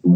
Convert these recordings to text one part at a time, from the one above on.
This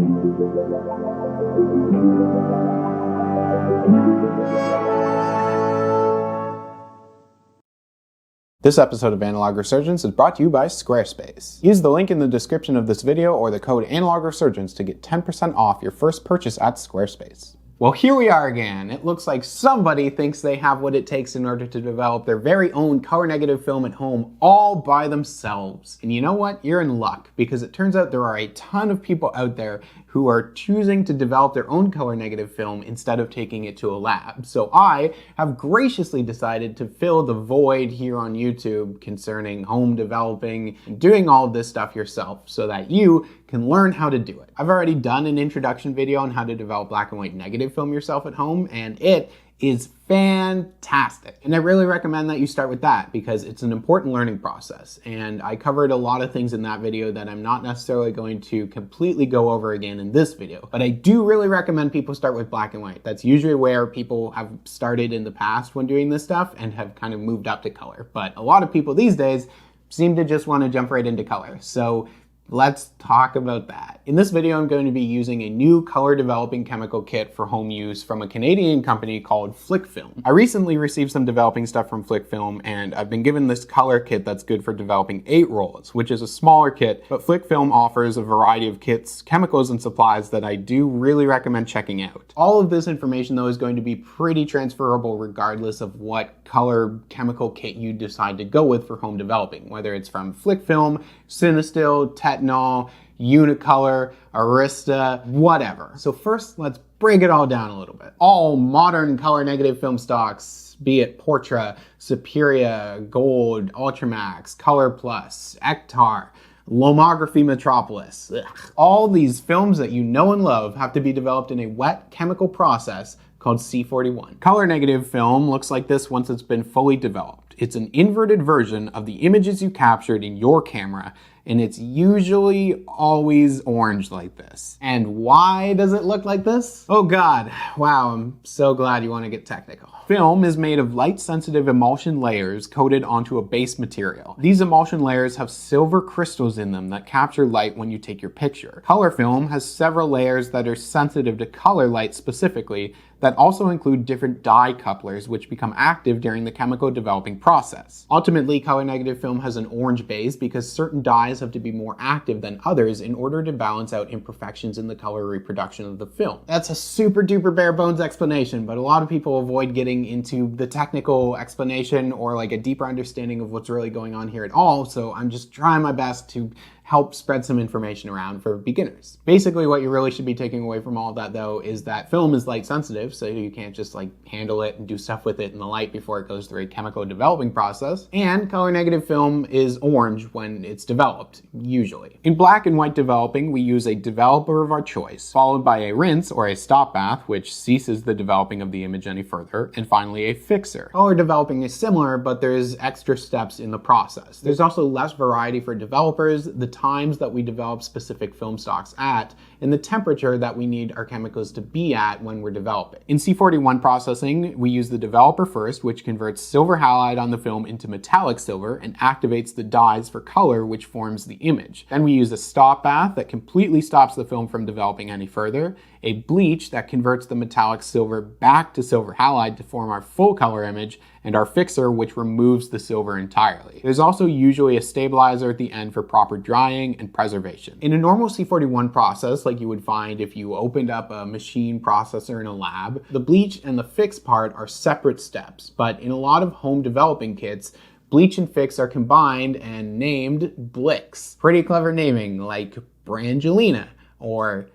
episode of Analog Resurgence is brought to you by Squarespace. Use the link in the description of this video or the code Analog Resurgence to get 10% off your first purchase at Squarespace. Well, here we are again. It looks like somebody thinks they have what it takes in order to develop their very own color negative film at home all by themselves. And you know what? You're in luck, because it turns out there are a ton of people out there who are choosing to develop their own color negative film instead of taking it to a lab. So I have graciously decided to fill the void here on YouTube concerning home developing and doing all of this stuff yourself so that you can learn how to do it. I've already done an introduction video on how to develop black and white negative film yourself at home, and it is fantastic. And I really recommend that you start with that because it's an important learning process. And I covered a lot of things in that video that I'm not necessarily going to completely go over again in this video. But I do really recommend people start with black and white. That's usually where people have started in the past when doing this stuff and have kind of moved up to color. But a lot of people these days seem to just want to jump right into color. So let's talk about that. In this video, I'm going to be using a new color developing chemical kit for home use from a Canadian company called Flic Film. I recently received some developing stuff from Flic Film, and I've been given this color kit that's good for developing 8 rolls, which is a smaller kit, but Flic Film offers a variety of kits, chemicals, and supplies that I do really recommend checking out. All of this information, though, is going to be pretty transferable regardless of what color chemical kit you decide to go with for home developing, whether it's from Flic Film, Cinestill, Tetanol, Unicolor, Arista, whatever. So first, let's break it all down a little bit. All modern color negative film stocks, be it Portra, Superior, Gold, Ultramax, Color Plus, Ektar, Lomography Metropolis. Ugh. All these films that you know and love have to be developed in a wet chemical process called C41. Color negative film looks like this once it's been fully developed. It's an inverted version of the images you captured in your camera, and it's usually always orange like this. And why does it look like this? Oh God, wow, I'm so glad you want to get technical. Film is made of light-sensitive emulsion layers coated onto a base material. These emulsion layers have silver crystals in them that capture light when you take your picture. Color film has several layers that are sensitive to color light specifically, that also include different dye couplers which become active during the chemical developing process. Ultimately, color negative film has an orange base because certain dyes have to be more active than others in order to balance out imperfections in the color reproduction of the film. That's a super duper bare bones explanation, but a lot of people avoid getting into the technical explanation or like a deeper understanding of what's really going on here at all, so I'm just trying my best to help spread some information around for beginners. Basically, what you really should be taking away from all of that, though, is that film is light sensitive, so you can't just like handle it and do stuff with it in the light before it goes through a chemical developing process. And color negative film is orange when it's developed, usually. In black and white developing, we use a developer of our choice, followed by a rinse or a stop bath, which ceases the developing of the image any further, and finally a fixer. Color developing is similar, but there's extra steps in the process. There's also less variety for developers, the times that we develop specific film stocks at, and the temperature that we need our chemicals to be at when we're developing. In C41 processing, we use the developer first, which converts silver halide on the film into metallic silver and activates the dyes for color, which forms the image. Then we use a stop bath that completely stops the film from developing any further, a bleach that converts the metallic silver back to silver halide to form our full color image, and our fixer, which removes the silver entirely. There's also usually a stabilizer at the end for proper drying and preservation. In a normal C41 process, like you would find if you opened up a machine processor in a lab, the bleach and the fix part are separate steps, but in a lot of home developing kits, bleach and fix are combined and named Blix. Pretty clever naming, like Brangelina or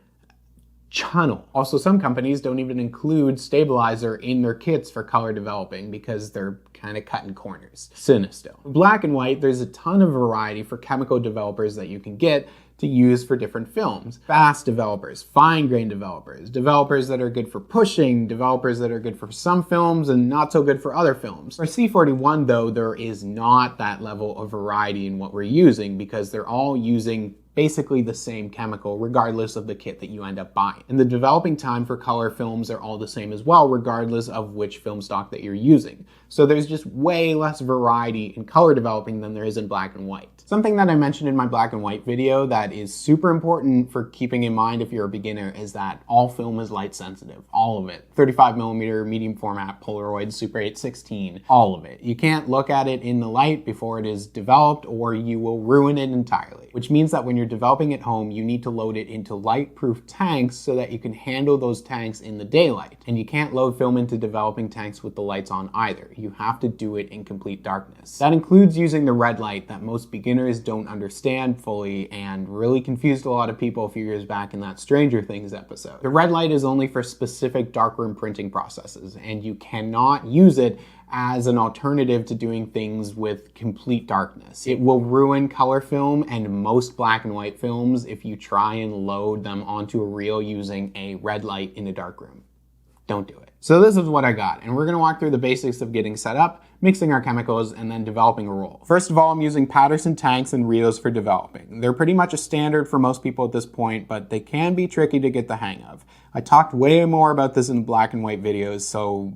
Channel. Also, some companies don't even include stabilizer in their kits for color developing because they're kind of cutting corners. Cinestill. Black and white, there's a ton of variety for chemical developers that you can get to use for different films. Fast developers, fine grain developers, developers that are good for pushing, developers that are good for some films and not so good for other films. For C41 though, there is not that level of variety in what we're using because they're all using basically the same chemical regardless of the kit that you end up buying. And the developing time for color films are all the same as well, regardless of which film stock that you're using. So there's just way less variety in color developing than there is in black and white. Something that I mentioned in my black and white video that is super important for keeping in mind if you're a beginner is that all film is light sensitive, all of it. 35mm, medium format, Polaroid, Super 8/16, all of it. You can't look at it in the light before it is developed or you will ruin it entirely. Which means that when you're developing at home, you need to load it into light-proof tanks so that you can handle those tanks in the daylight. And you can't load film into developing tanks with the lights on either. You have to do it in complete darkness. That includes using the red light that most beginners don't understand fully and really confused a lot of people a few years back in that Stranger Things episode. The red light is only for specific darkroom printing processes, and you cannot use it as an alternative to doing things with complete darkness. It will ruin color film and most black and white films if you try and load them onto a reel using a red light in a darkroom. Don't do it. So this is what I got, and we're gonna walk through the basics of getting set up, mixing our chemicals, and then developing a roll. First of all, I'm using Patterson tanks and reels for developing. They're pretty much a standard for most people at this point, but they can be tricky to get the hang of. I talked way more about this in black and white videos, so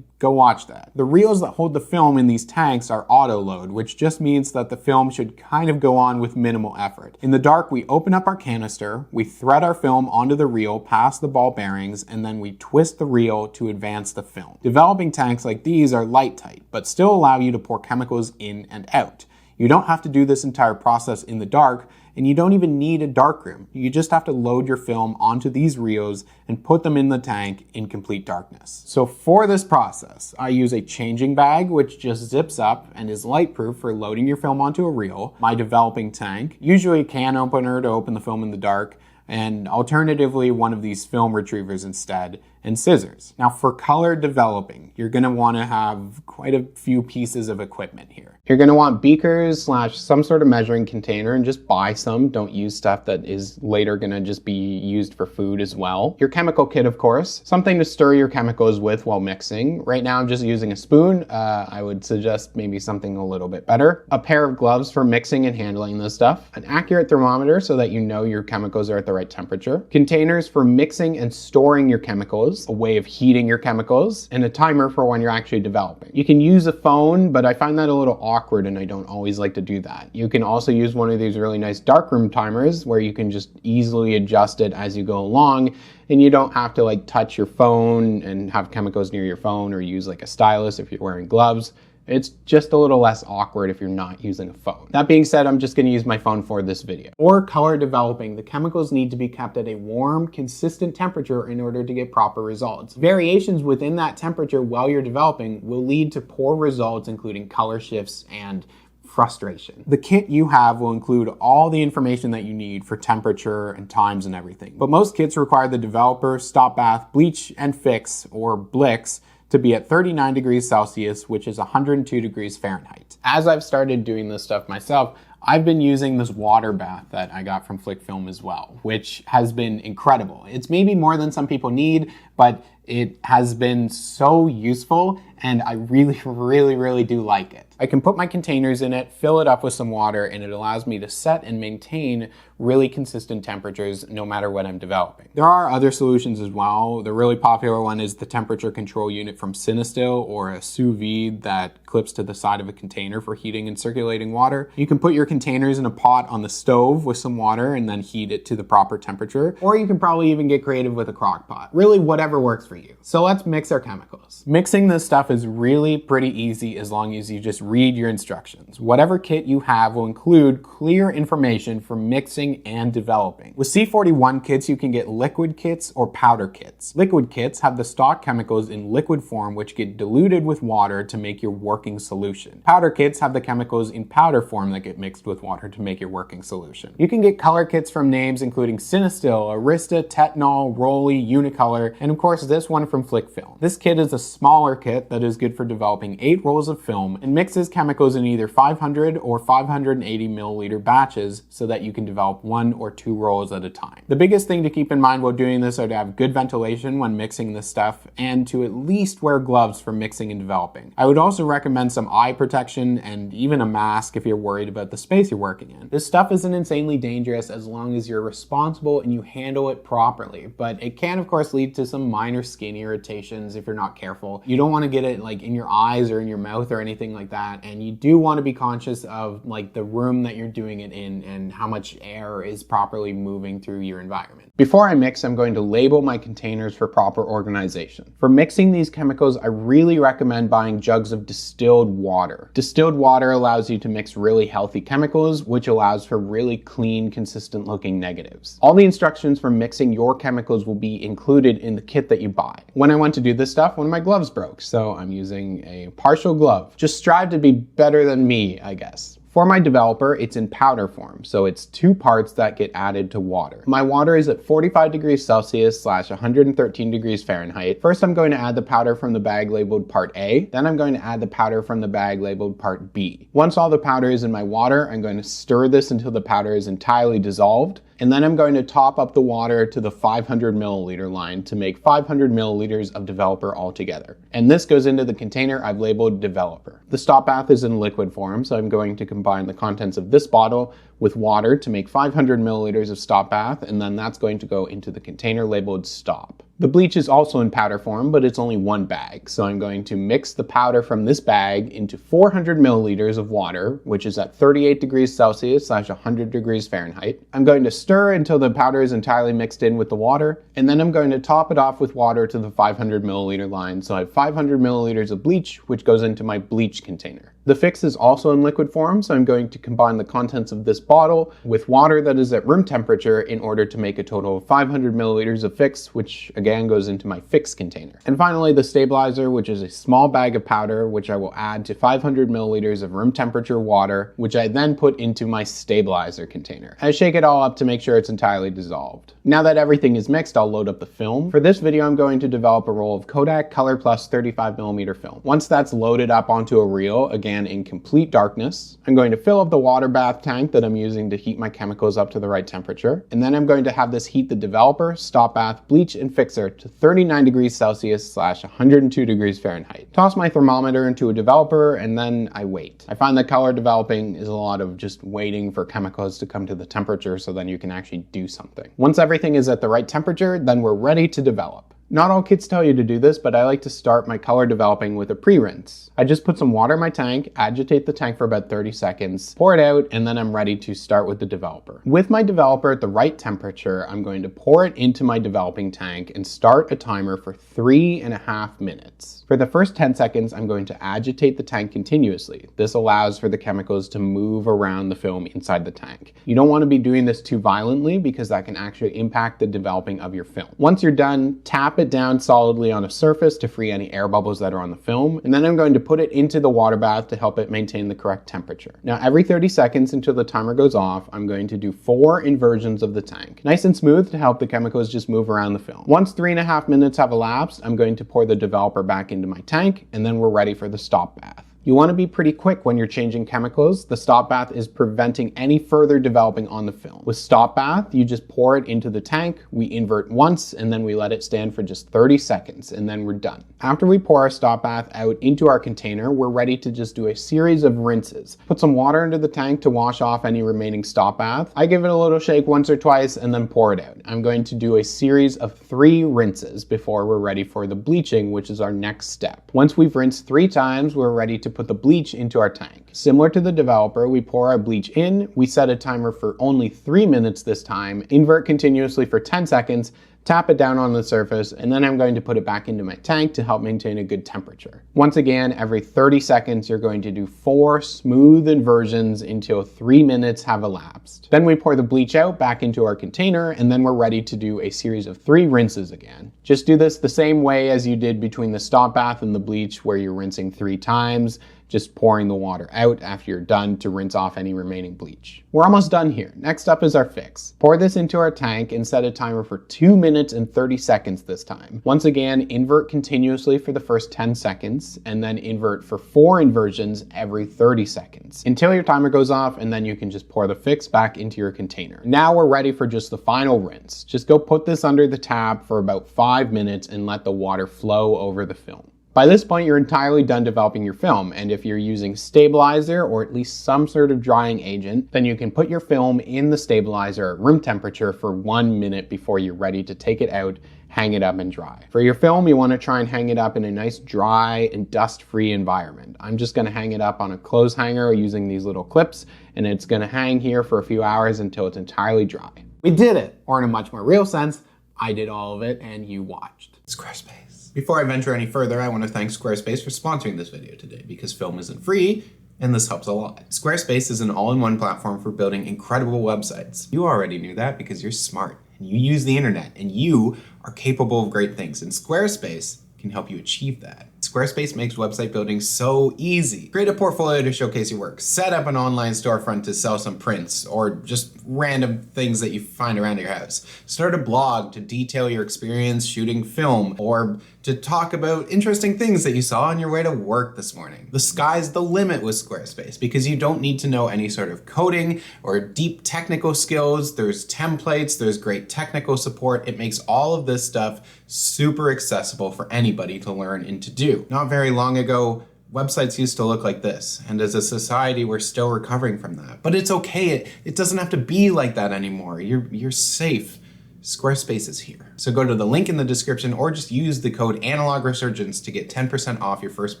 go watch that. The reels that hold the film in these tanks are auto load, which just means that the film should kind of go on with minimal effort. In the dark, we open up our canister, we thread our film onto the reel past the ball bearings, and then we twist the reel to advance the film. Developing tanks like these are light tight, but still allow you to pour chemicals in and out. You don't have to do this entire process in the dark, and you don't even need a darkroom. You just have to load your film onto these reels and put them in the tank in complete darkness. So for this process, I use a changing bag, which just zips up and is light proof for loading your film onto a reel, my developing tank, usually a can opener to open the film in the dark, and alternatively one of these film retrievers instead, and scissors. Now for color developing, you're gonna wanna have quite a few pieces of equipment here. You're gonna want beakers / some sort of measuring container, and just buy some. Don't use stuff that is later gonna just be used for food as well. Your chemical kit, of course, something to stir your chemicals with while mixing. Right now I'm just using a spoon. I would suggest maybe something a little bit better. A pair of gloves for mixing and handling this stuff. An accurate thermometer so that you know your chemicals are at the right temperature. Containers for mixing and storing your chemicals, a way of heating your chemicals, and a timer for when you're actually developing. You can use a phone, but I find that a little awkward and I don't always like to do that. You can also use one of these really nice darkroom timers where you can just easily adjust it as you go along, and you don't have to touch your phone and have chemicals near your phone or use a stylus if you're wearing gloves. It's just a little less awkward if you're not using a phone. That being said, I'm just gonna use my phone for this video. For color developing, the chemicals need to be kept at a warm, consistent temperature in order to get proper results. Variations within that temperature while you're developing will lead to poor results, including color shifts and frustration. The kit you have will include all the information that you need for temperature and times and everything. But most kits require the developer, stop bath, bleach, and fix, or Blix, to be at 39 degrees Celsius, which is 102 degrees Fahrenheit. As I've started doing this stuff myself, I've been using this water bath that I got from Flic Film as well, which has been incredible. It's maybe more than some people need, but it has been so useful, and I really do like it. I can put my containers in it, fill it up with some water, and it allows me to set and maintain really consistent temperatures no matter what I'm developing. There are other solutions as well. The really popular one is the temperature control unit from Cinestill, or a sous vide that clips to the side of a container for heating and circulating water. You can put your containers in a pot on the stove with some water and then heat it to the proper temperature, or you can probably even get creative with a crock pot. Really, whatever works for you. So let's mix our chemicals. Mixing this stuff is really pretty easy as long as you just read your instructions. Whatever kit you have will include clear information for mixing and developing. With C41 kits, you can get liquid kits or powder kits. Liquid kits have the stock chemicals in liquid form, which get diluted with water to make your working solution. Powder kits have the chemicals in powder form that get mixed with water to make your working solution. You can get color kits from names including Cinestill, Arista, Tetnol, Rolly, Unicolor, and of course this one from Flic Film. This kit is a smaller kit that is good for developing 8 rolls of film and mixes mixes chemicals in either 500 or 580 milliliter batches so that you can develop 1 or 2 rolls at a time. The biggest thing to keep in mind while doing this are to have good ventilation when mixing this stuff and to at least wear gloves for mixing and developing. I would also recommend some eye protection and even a mask if you're worried about the space you're working in. This stuff isn't insanely dangerous as long as you're responsible and you handle it properly, but it can of course lead to some minor skin irritations if you're not careful. You don't want to get it like in your eyes or in your mouth or anything like that, and you do want to be conscious of like the room that you're doing it in and how much air is properly moving through your environment. Before I mix, I'm going to label my containers for proper organization. For mixing these chemicals, I really recommend buying jugs of distilled water. Distilled water allows you to mix really healthy chemicals, which allows for really clean, consistent looking negatives. All the instructions for mixing your chemicals will be included in the kit that you buy. When I went to do this stuff, one of my gloves broke, so I'm using a partial glove. Just strive to be better than me, I guess. For my developer, it's in powder form, so it's 2 parts that get added to water. My water is at 45 degrees Celsius / 113 degrees Fahrenheit. First, I'm going to add the powder from the bag labeled part A, then I'm going to add the powder from the bag labeled part B. Once all the powder is in my water, I'm going to stir this until the powder is entirely dissolved, and then I'm going to top up the water to the 500 milliliter line to make 500 milliliters of developer altogether. And this goes into the container I've labeled developer. The stop bath is in liquid form, so I'm going to combine the contents of this bottle with water to make 500 milliliters of stop bath, and then that's going to go into the container labeled stop. The bleach is also in powder form, but it's only 1 bag, so I'm going to mix the powder from this bag into 400 milliliters of water, which is at 38 degrees Celsius / 100 degrees Fahrenheit. I'm going to stir until the powder is entirely mixed in with the water, and then I'm going to top it off with water to the 500 milliliter line, so I have 500 milliliters of bleach, which goes into my bleach container. The fix is also in liquid form, so I'm going to combine the contents of this bottle with water that is at room temperature in order to make a total of 500 milliliters of fix, which again goes into my fix container. And finally, the stabilizer, which is a small bag of powder, which I will add to 500 milliliters of room temperature water, which I then put into my stabilizer container. I shake it all up to make sure it's entirely dissolved. Now that everything is mixed, I'll load up the film. For this video, I'm going to develop a roll of Kodak Color Plus 35mm film. Once that's loaded up onto a reel, again in complete darkness, I'm going to fill up the water bath tank that I'm using to heat my chemicals up to the right temperature, and then I'm going to have this heat the developer, stop bath, bleach, and fixer to 39 degrees Celsius / 102 degrees Fahrenheit. Toss my thermometer into a developer, and then I wait. I find that color developing is a lot of just waiting for chemicals to come to the temperature so then you can actually do something. Once everything is at the right temperature, then we're ready to develop. Not all kits tell you to do this, but I like to start my color developing with a pre-rinse. I just put some water in my tank, agitate the tank for about 30 seconds, pour it out, and then I'm ready to start with the developer. With my developer at the right temperature, I'm going to pour it into my developing tank and start a timer for 3.5 minutes. For the first 10 seconds, I'm going to agitate the tank continuously. This allows for the chemicals to move around the film inside the tank. You don't want to be doing this too violently because that can actually impact the developing of your film. Once you're done, tap it down solidly on a surface to free any air bubbles that are on the film, and then I'm going to put it into the water bath to help it maintain the correct temperature. Now every 30 seconds until the timer goes off, I'm going to do 4 inversions of the tank. Nice and smooth to help the chemicals just move around the film. Once 3.5 minutes have elapsed, I'm going to pour the developer back into my tank, and then we're ready for the stop bath. You want to be pretty quick when you're changing chemicals. The stop bath is preventing any further developing on the film. With stop bath, you just pour it into the tank, we invert once, and then we let it stand for just 30 seconds, and then we're done. After we pour our stop bath out into our container, we're ready to just do a series of rinses. Put some water into the tank to wash off any remaining stop bath. I give it a little shake once or twice and then pour it out. I'm going to do a series of 3 rinses before we're ready for the bleaching, which is our next step. Once we've rinsed 3 times, we're ready to put the bleach into our tank. Similar to the developer, we pour our bleach in, we set a timer for only 3 minutes this time, invert continuously for 10 seconds, tap it down on the surface, and then I'm going to put it back into my tank to help maintain a good temperature. Once again, every 30 seconds, you're going to do 4 smooth inversions until 3 minutes have elapsed. Then we pour the bleach out back into our container, and then we're ready to do a series of 3 rinses again. Just do this the same way as you did between the stop bath and the bleach, where you're rinsing 3 times. just pouring the water out after you're done to rinse off any remaining bleach. We're almost done here. Next up is our fix. Pour this into our tank and set a timer for 2 minutes and 30 seconds this time. Once again, invert continuously for the first 10 seconds and then invert for 4 inversions every 30 seconds until your timer goes off, and then you can just pour the fix back into your container. Now we're ready for just the final rinse. Just go put this under the tap for about 5 minutes and let the water flow over the film. By this point, you're entirely done developing your film, and if you're using stabilizer or at least some sort of drying agent, then you can put your film in the stabilizer at room temperature for 1 minute before you're ready to take it out, hang it up, and dry. For your film, you want to try and hang it up in a nice dry and dust-free environment. I'm just going to hang it up on a clothes hanger using these little clips, and it's going to hang here for a few hours until it's entirely dry. We did it! Or in a much more real sense, I did all of it and you watched. Squarespace. Before I venture any further, I want to thank Squarespace for sponsoring this video today, because film isn't free, and this helps a lot. Squarespace is an all-in-one platform for building incredible websites. You already knew that because you're smart, and you use the internet, and you are capable of great things, and Squarespace can help you achieve that. Squarespace makes website building so easy. Create a portfolio to showcase your work. Set up an online storefront to sell some prints or just random things that you find around your house. Start a blog to detail your experience shooting film or to talk about interesting things that you saw on your way to work this morning. The sky's the limit with Squarespace because you don't need to know any sort of coding or deep technical skills. There's templates, there's great technical support. It makes all of this stuff super accessible for anybody to learn and to do. Not very long ago, websites used to look like this, and as a society, we're still recovering from that. But it's okay, it doesn't have to be like that anymore. You're safe. Squarespace is here. So go to the link in the description or just use the code ANALOGResurgence to get 10% off your first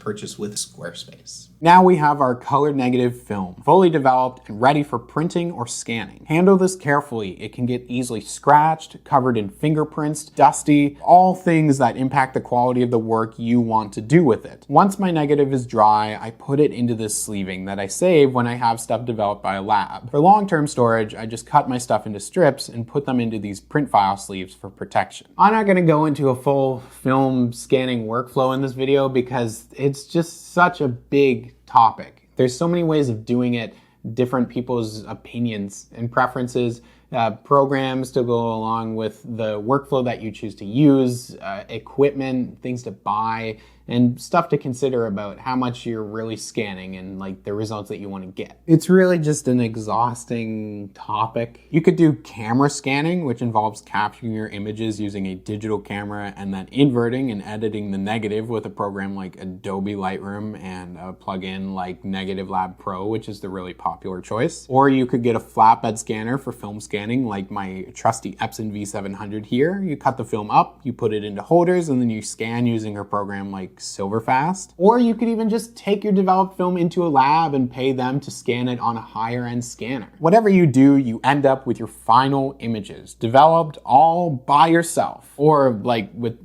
purchase with Squarespace. Now we have our color negative film, fully developed and ready for printing or scanning. Handle this carefully. It can get easily scratched, covered in fingerprints, dusty, all things that impact the quality of the work you want to do with it. Once my negative is dry, I put it into this sleeving that I save when I have stuff developed by a lab. For long-term storage, I just cut my stuff into strips and put them into these print file sleeves for protection. I'm not going to go into a full film scanning workflow in this video because it's just such a big topic. There's so many ways of doing it, different people's opinions and preferences, programs to go along with the workflow that you choose to use, equipment, things to buy, and stuff to consider about how much you're really scanning and like the results that you want to get. It's really just an exhausting topic. You could do camera scanning, which involves capturing your images using a digital camera and then inverting and editing the negative with a program like Adobe Lightroom and a plugin like Negative Lab Pro, which is the really popular choice. Or you could get a flatbed scanner for film scanning like my trusty Epson V700 here. You cut the film up, you put it into holders, and then you scan using a program like Silverfast. Or you could even just take your developed film into a lab and pay them to scan it on a higher end scanner. Whatever you do, you end up with your final images, developed all by yourself, or like with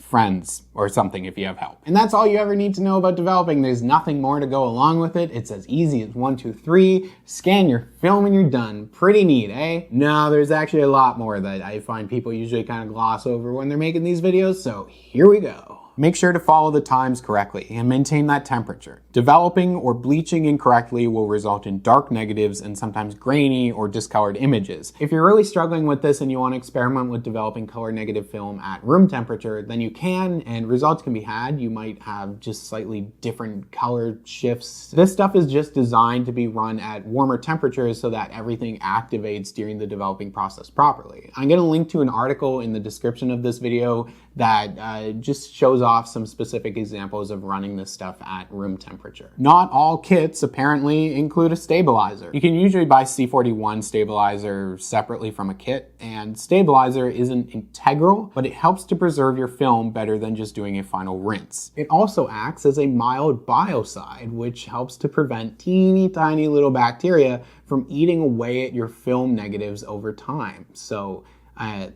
friends or something if you have help. And that's all you ever need to know about developing. There's nothing more to go along with it. It's as easy as 1, 2, 3, scan your film and you're done. Pretty neat, eh? No, there's actually a lot more that I find people usually kind of gloss over when they're making these videos, so here we go. Make sure to follow the times correctly and maintain that temperature. Developing or bleaching incorrectly will result in dark negatives and sometimes grainy or discolored images. If you're really struggling with this and you want to experiment with developing color negative film at room temperature, then you can, and results can be had. You might have just slightly different color shifts. This stuff is just designed to be run at warmer temperatures so that everything activates during the developing process properly. I'm going to link to an article in the description of this video that just shows off some specific examples of running this stuff at room temperature. Not all kits apparently include a stabilizer. You can usually buy C41 stabilizer separately from a kit, and stabilizer isn't integral, but it helps to preserve your film better than just doing a final rinse. It also acts as a mild biocide, which helps to prevent teeny tiny little bacteria from eating away at your film negatives over time. So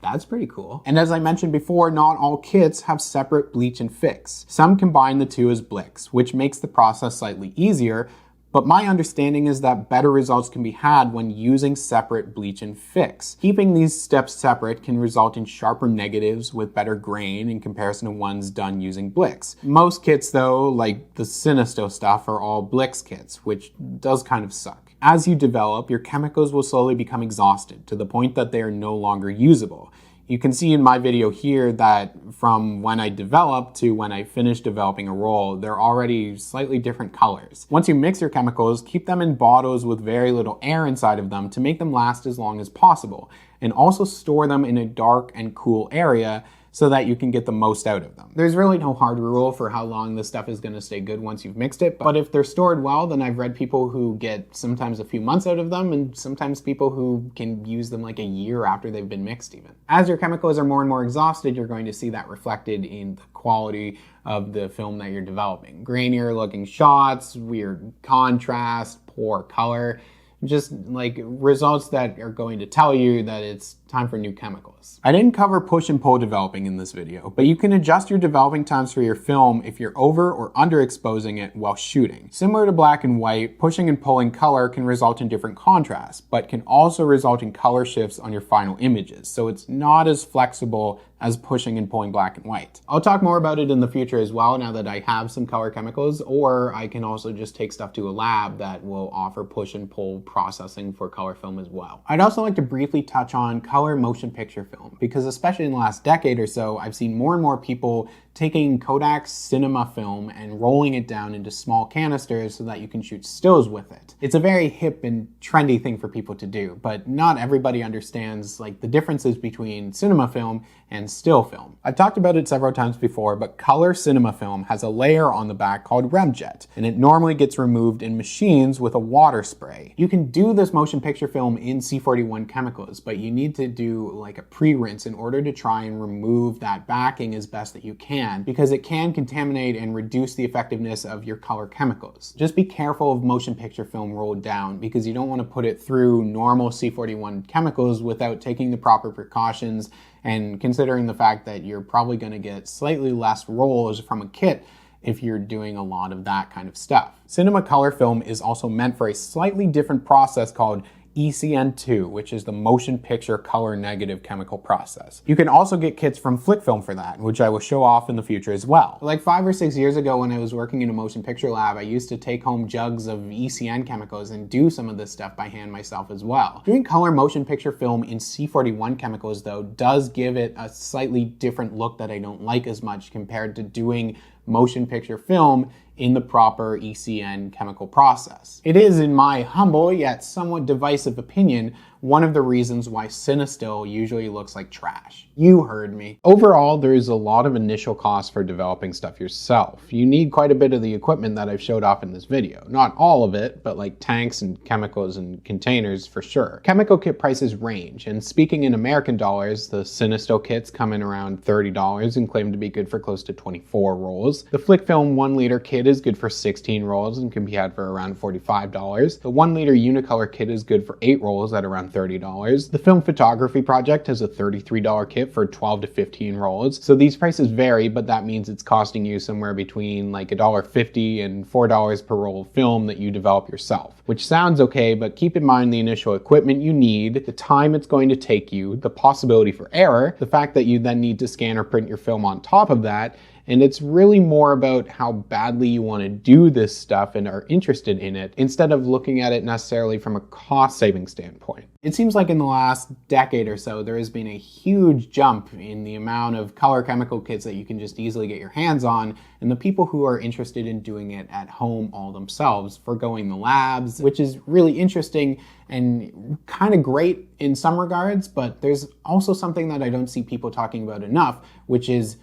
that's pretty cool. And as I mentioned before, not all kits have separate bleach and fix. Some combine the two as Blix, which makes the process slightly easier, But my understanding is that better results can be had when using separate bleach and fix. Keeping these steps separate can result in sharper negatives with better grain in comparison to ones done using Blix. Most kits though, like the Sinisto stuff, are all Blix kits, which does kind of suck. As you develop, your chemicals will slowly become exhausted to the point that they are no longer usable. You can see in my video here that from when I develop to when I finish developing a roll, they're already slightly different colors. Once you mix your chemicals, keep them in bottles with very little air inside of them to make them last as long as possible, and also store them in a dark and cool area so that you can get the most out of them. There's really no hard rule for how long this stuff is going to stay good once you've mixed it, but if they're stored well, then I've read people who get sometimes a few months out of them, and sometimes people who can use them like a year after they've been mixed even. As your chemicals are more and more exhausted, you're going to see that reflected in the quality of the film that you're developing. Grainier looking shots, weird contrast, poor color, just like results that are going to tell you that it's time for new chemicals. I didn't cover push and pull developing in this video, but you can adjust your developing times for your film if you're over or underexposing it while shooting. Similar to black and white, pushing and pulling color can result in different contrasts, but can also result in color shifts on your final images, so it's not as flexible as pushing and pulling black and white. I'll talk more about it in the future as well now that I have some color chemicals, or I can also just take stuff to a lab that will offer push and pull processing for color film as well. I'd also like to briefly touch on color motion picture film, because especially in the last decade or so, I've seen more and more people taking Kodak's cinema film and rolling it down into small canisters so that you can shoot stills with it. It's a very hip and trendy thing for people to do, but not everybody understands like the differences between cinema film and still film. I've talked about it several times before, but color cinema film has a layer on the back called remjet, and it normally gets removed in machines with a water spray. You can do this motion picture film in C41 chemicals, but you need to do like a pre-rinse in order to try and remove that backing as best that you can, because it can contaminate and reduce the effectiveness of your color chemicals. Just be careful of motion picture film rolled down, because you don't want to put it through normal C41 chemicals without taking the proper precautions and considering the fact that you're probably going to get slightly less rolls from a kit if you're doing a lot of that kind of stuff. Cinema color film is also meant for a slightly different process called ECN2, which is the motion picture color negative chemical process. You can also get kits from Flic Film for that, which I will show off in the future as well. Like 5 or 6 years ago when I was working in a motion picture lab, I used to take home jugs of ECN chemicals and do some of this stuff by hand myself as well. Doing color motion picture film in C41 chemicals though does give it a slightly different look that I don't like as much compared to doing motion picture film in the proper ECN chemical process. It is, in my humble yet somewhat divisive opinion, one of the reasons why Cinestill usually looks like trash. You heard me. Overall, there is a lot of initial cost for developing stuff yourself. You need quite a bit of the equipment that I've showed off in this video. Not all of it, but like tanks and chemicals and containers for sure. Chemical kit prices range, and speaking in American dollars, the Cinestill kits come in around $30 and claim to be good for close to 24 rolls. The Flic Film 1 liter kit is good for 16 rolls and can be had for around $45. The 1 liter Unicolor kit is good for 8 rolls at around $30. The Film Photography Project has a $33 kit for 12 to 15 rolls. So these prices vary, but that means it's costing you somewhere between like $1.50 and $4 per roll of film that you develop yourself, which sounds okay, but keep in mind the initial equipment you need, the time it's going to take you, the possibility for error, the fact that you then need to scan or print your film on top of that, and it's really more about how badly you want to do this stuff and are interested in it, instead of looking at it necessarily from a cost-saving standpoint. It seems like in the last decade or so, there has been a huge jump in the amount of color chemical kits that you can just easily get your hands on, and the people who are interested in doing it at home all themselves, forgoing the labs, which is really interesting and kind of great in some regards, but there's also something that I don't see people talking about enough, which is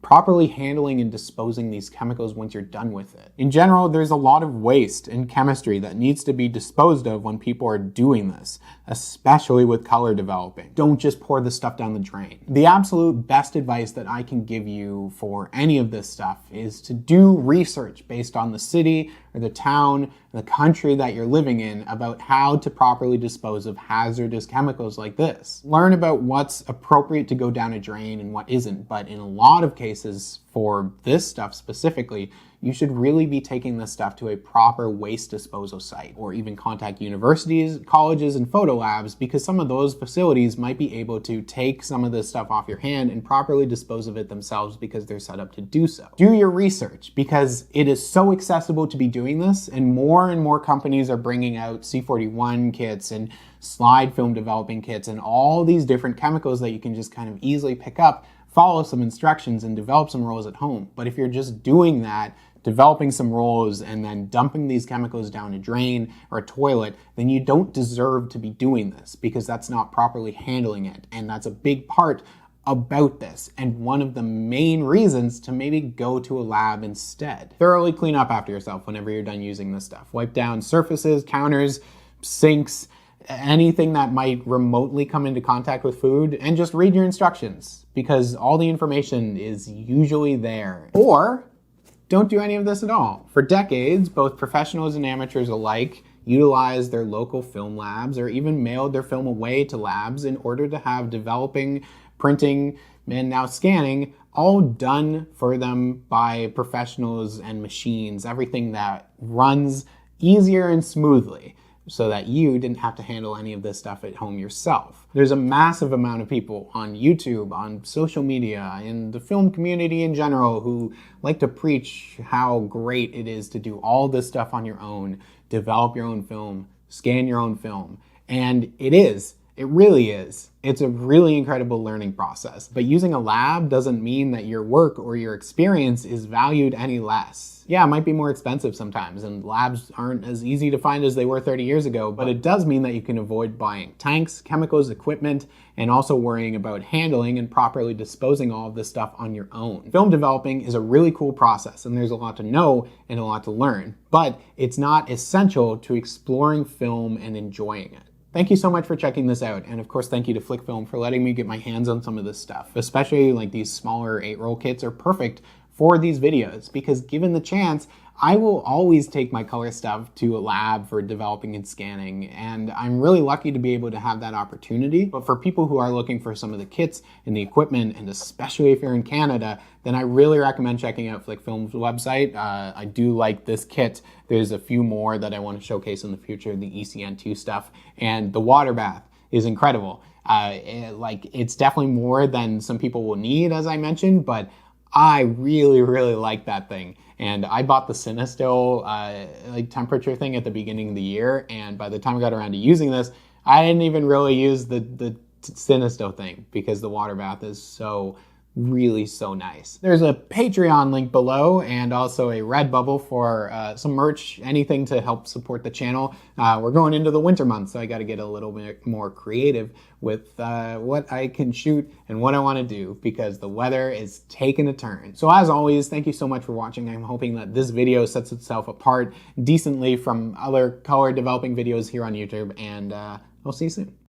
properly handling and disposing these chemicals once you're done with it. In general, there's a lot of waste in chemistry that needs to be disposed of when people are doing this, especially with color developing. Don't just pour the stuff down the drain. The absolute best advice that I can give you for any of this stuff is to do research based on the city or the town, the country that you're living in about how to properly dispose of hazardous chemicals like this. Learn about what's appropriate to go down a drain and what isn't, but in a lot of cases for this stuff specifically, you should really be taking this stuff to a proper waste disposal site, or even contact universities, colleges, and photo labs, because some of those facilities might be able to take some of this stuff off your hand and properly dispose of it themselves because they're set up to do so. Do your research, because it is so accessible to be doing this, and more companies are bringing out C41 kits and slide film developing kits and all these different chemicals that you can just kind of easily pick up, follow some instructions, and develop some rolls at home. But if you're just doing that, developing some rolls and then dumping these chemicals down a drain or a toilet, then you don't deserve to be doing this, because that's not properly handling it. And that's a big part about this, and one of the main reasons to maybe go to a lab instead. Thoroughly clean up after yourself whenever you're done using this stuff. Wipe down surfaces, counters, sinks, anything that might remotely come into contact with food, and just read your instructions, because all the information is usually there. Or don't do any of this at all. For decades, both professionals and amateurs alike utilized their local film labs, or even mailed their film away to labs in order to have developing, printing, and now scanning all done for them by professionals and machines, everything that runs easier and smoothly, so that you didn't have to handle any of this stuff at home yourself. There's a massive amount of people on YouTube, on social media, in the film community in general, who like to preach how great it is to do all this stuff on your own, develop your own film, scan your own film. And it is. It really is. It's a really incredible learning process. But using a lab doesn't mean that your work or your experience is valued any less. Yeah, it might be more expensive sometimes, and labs aren't as easy to find as they were 30 years ago, but it does mean that you can avoid buying tanks, chemicals, equipment, and also worrying about handling and properly disposing all of this stuff on your own. Film developing is a really cool process, and there's a lot to know and a lot to learn, but it's not essential to exploring film and enjoying it. Thank you so much for checking this out, and of course thank you to Flic Film for letting me get my hands on some of this stuff. Especially like these smaller 8-roll kits are perfect for these videos, because given the chance, I will always take my color stuff to a lab for developing and scanning, and I'm really lucky to be able to have that opportunity. But for people who are looking for some of the kits and the equipment, and especially if you're in Canada, then I really recommend checking out Flic Film's website. I do like this kit. There's a few more that I want to showcase in the future, the ECN2 stuff, and the water bath is incredible. It's definitely more than some people will need, as I mentioned, but I really like that thing. And I bought the Cinesto temperature thing at the beginning of the year, and by the time I got around to using this, I didn't even really use the Cinesto thing, because the water bath is so nice. There's a Patreon link below, and also a Redbubble for some merch, anything to help support the channel. We're going into the winter months, so I got to get a little bit more creative with what I can shoot and what I want to do, because the weather is taking a turn. So as always, thank you so much for watching. I'm hoping that this video sets itself apart decently from other color developing videos here on YouTube, and I'll see you soon.